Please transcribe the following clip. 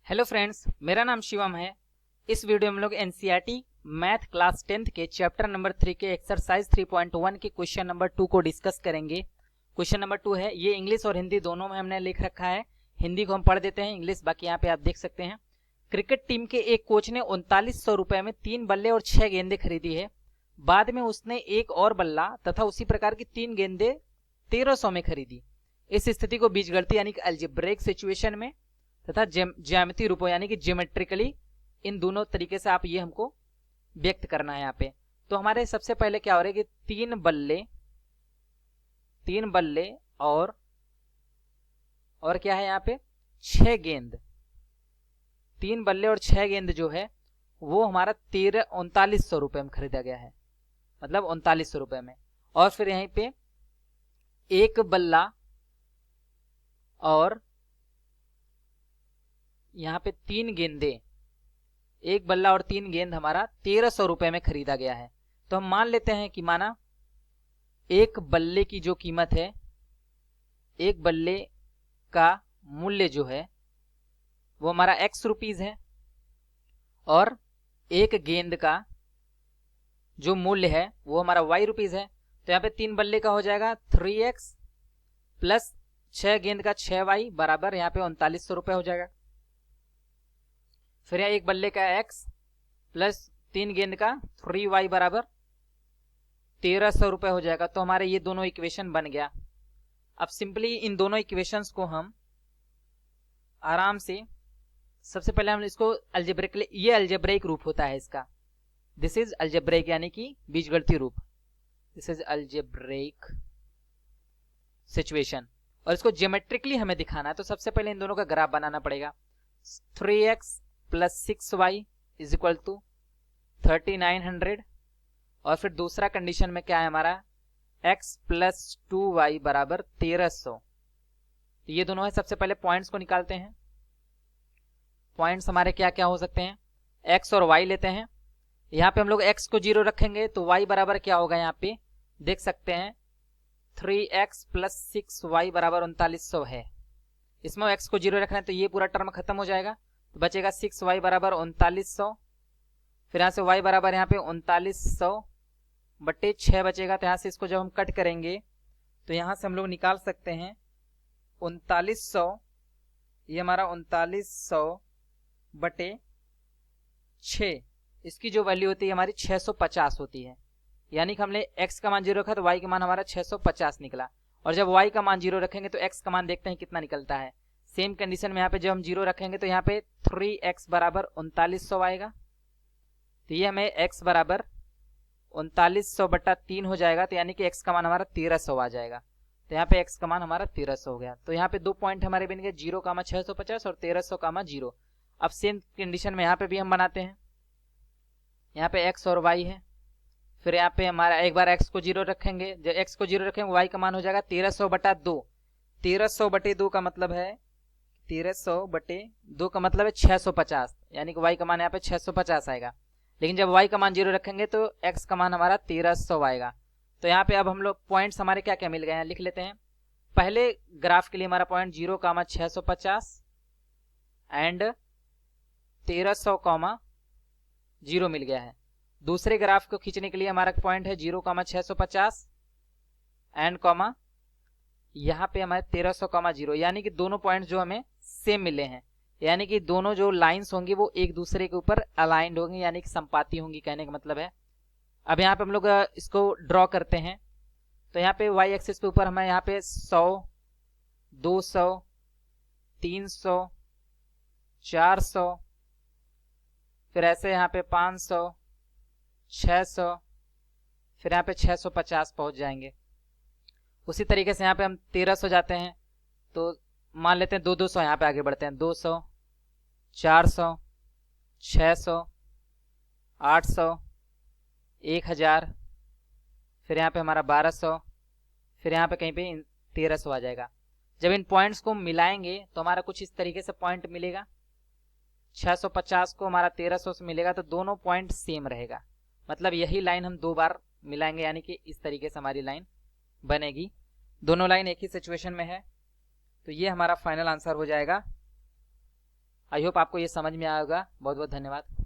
Hello friends, मेरा नाम शिवम है। इस वीडियो में हम लोग एनसीईआरटी मैथ क्लास 10th के चैप्टर नंबर 3 के एक्सरसाइज 3.1 के क्वेश्चन नंबर 2 को डिस्कस करेंगे। क्वेश्चन नंबर 2 है, ये इंग्लिश और हिंदी दोनों में हमने लिख रखा है। हिंदी को हम पढ़ देते हैं, इंग्लिश बाकी यहाँ पे आप देख सकते हैं। क्रिकेट टीम के एक कोच ने 3900 रुपए में 3 बल्ले और 6 गेंदें खरीदी है। बाद में उसने एक और बल्ला तथा उसी प्रकार की 3 गेंदें 1300 में खरीदी। इस स्थिति को बीजगणितीय यानी कि अलजेब्रिक सिचुएशन में तथा ज्यामितीय रूपों यानी कि ज्योमेट्रिकली, इन दोनों तरीके से आप ये हमको व्यक्त करना है यहाँ पे। तो हमारे सबसे पहले क्या हो रहा है कि तीन बल्ले और क्या है यहाँ पे 6 गेंद। 3 बल्ले और 6 गेंद जो है वो हमारा 3900 रुपए में खरीदा गया है, मतलब 3900 रुपए में। और फिर यहीं पे एक बल्ला और यहाँ पे 3 गेंदे, एक बल्ला और 3 गेंद हमारा 1300 रुपए में खरीदा गया है। तो हम मान लेते हैं कि माना एक बल्ले की जो कीमत है, एक बल्ले का मूल्य जो है वो हमारा x रुपीज है और एक गेंद का जो मूल्य है वो हमारा y रुपीज है। तो यहाँ पे 3 बल्ले का हो जाएगा 3x प्लस 6 गेंद का 6y बराबर यहाँ पे 3900 रुपए हो जाएगा। फिर यहाँ एक बल्ले का x प्लस 3 गेंद का 3y बराबर 1300 रुपए हो जाएगा। तो हमारे ये दोनों इक्वेशन बन गया। अब सिंपली इन दोनों इक्वेशंस को हम आराम से, सबसे पहले हम इसको अलजेब्रिक, ये अलजेब्रिक रूप होता है इसका। दिस इज अलजेब्रिक यानी कि बीजगणितीय रूप। दिस इज अलजेब्रिक सिचुएशन और इसको ज्योमेट्रिकली हमें दिखाना है। तो सबसे पहले इन दोनों का ग्राफ बनाना पड़ेगा। 3x plus 6y is equal to 3900 और फिर दूसरा कंडीशन में क्या है हमारा x प्लस 2y बराबर 1300। ये दोनों है। सबसे पहले पॉइंट्स को निकालते हैं। पॉइंट्स हमारे क्या क्या हो सकते हैं, x और y लेते हैं। यहाँ पे हम लोग x को 0 रखेंगे तो y बराबर क्या होगा, यहाँ पे देख सकते हैं 3x प्लस 6y बराबर 3900 है। इसमें x को 0 रखना है तो ये पूरा टर्म खत्म हो जाएगा, तो बचेगा 6y बराबर 3900। फिर यहाँ से y बराबर यहाँ पे 3900 बटे 6 बचेगा। तो यहाँ से इसको जब हम कट करेंगे तो यहाँ से हम लोग निकाल सकते हैं 3900, ये हमारा 3900 बटे 6, इसकी जो वैल्यू होती है हमारी 650 होती है। यानी कि हमने x का मान 0 रखा तो y का मान हमारा 650 निकला। और जब y का मान 0 रखेंगे तो x का मान देखते हैं कितना निकलता है। सेम कंडीशन में यहाँ पे जब हम 0 रखेंगे तो यहाँ पे 3x बराबर 3900 आएगा। तो ये हमें x बराबर 3900 बटा 3 हो जाएगा। तो यानी कि x का मान हमारा 1300 आ जाएगा। तो यहाँ पे x का मान हमारा 1300 हो गया। तो यहाँ पे 2 पॉइंट हमारे बन गए, 0, 650 और 1300, 0। अब सेम कंडीशन में यहाँ पे भी हम बनाते हैं। यहाँ पे x और y है। फिर यहाँ पे हमारा एक बार x को 0 रखेंगे, जब x को 0 रखेंगे y का मान हो जाएगा 1300 बटा 2। 1300 बटे 2 का मतलब है 1300 बटे 2 का मतलब है 650, यानी कि y का मान यहाँ पे 650 आएगा। लेकिन जब y का मान 0 रखेंगे तो x का मान हमारा 1300 आएगा। तो यहाँ पे अब हम लोग पॉइंट्स हमारे क्या क्या मिल गए हैं, लिख लेते हैं। पहले ग्राफ के लिए हमारा पॉइंट 0, 650 एंड 1300, 0 मिल गया है। दूसरे ग्राफ को खींचने के लिए हमारा पॉइंट है 0, 650 एंड यहाँ पे हमारे 1300, 0, यानी कि दोनों पॉइंट जो हमें सेम मिले हैं। यानी कि दोनों जो लाइंस होंगी वो एक दूसरे के ऊपर अलाइंड होंगी, यानी कि संपाती होंगी, कहने का मतलब है। अब यहाँ पे हम लोग इसको ड्रॉ करते हैं। तो यहाँ पे y एक्सिस पे ऊपर हमें यहाँ पे 100, 200, 300, 400, फिर ऐसे यहाँ पे 500, 600, फिर यहाँ पे 650 पहुंच जाएंगे। उसी तरीके से यहाँ पे हम 1300 जाते हैं तो मान लेते हैं 200 यहाँ पे आगे बढ़ते हैं। 200, 400, 600, 800, 1000, फिर यहाँ पे हमारा 1200, फिर यहाँ पे कहीं पे 1300 आ जाएगा। जब इन पॉइंट्स को मिलाएंगे तो हमारा कुछ इस तरीके से पॉइंट मिलेगा। 650 को हमारा 1300 से मिलेगा तो दोनों पॉइंट सेम रहेगा, मतलब यही लाइन हम 2 बार मिलाएंगे, यानी कि इस तरीके से हमारी लाइन बनेगी। दोनों लाइन एक ही सिचुएशन में है। तो ये हमारा फाइनल आंसर हो जाएगा आई होप आपको ये समझ में आएगा। बहुत बहुत धन्यवाद।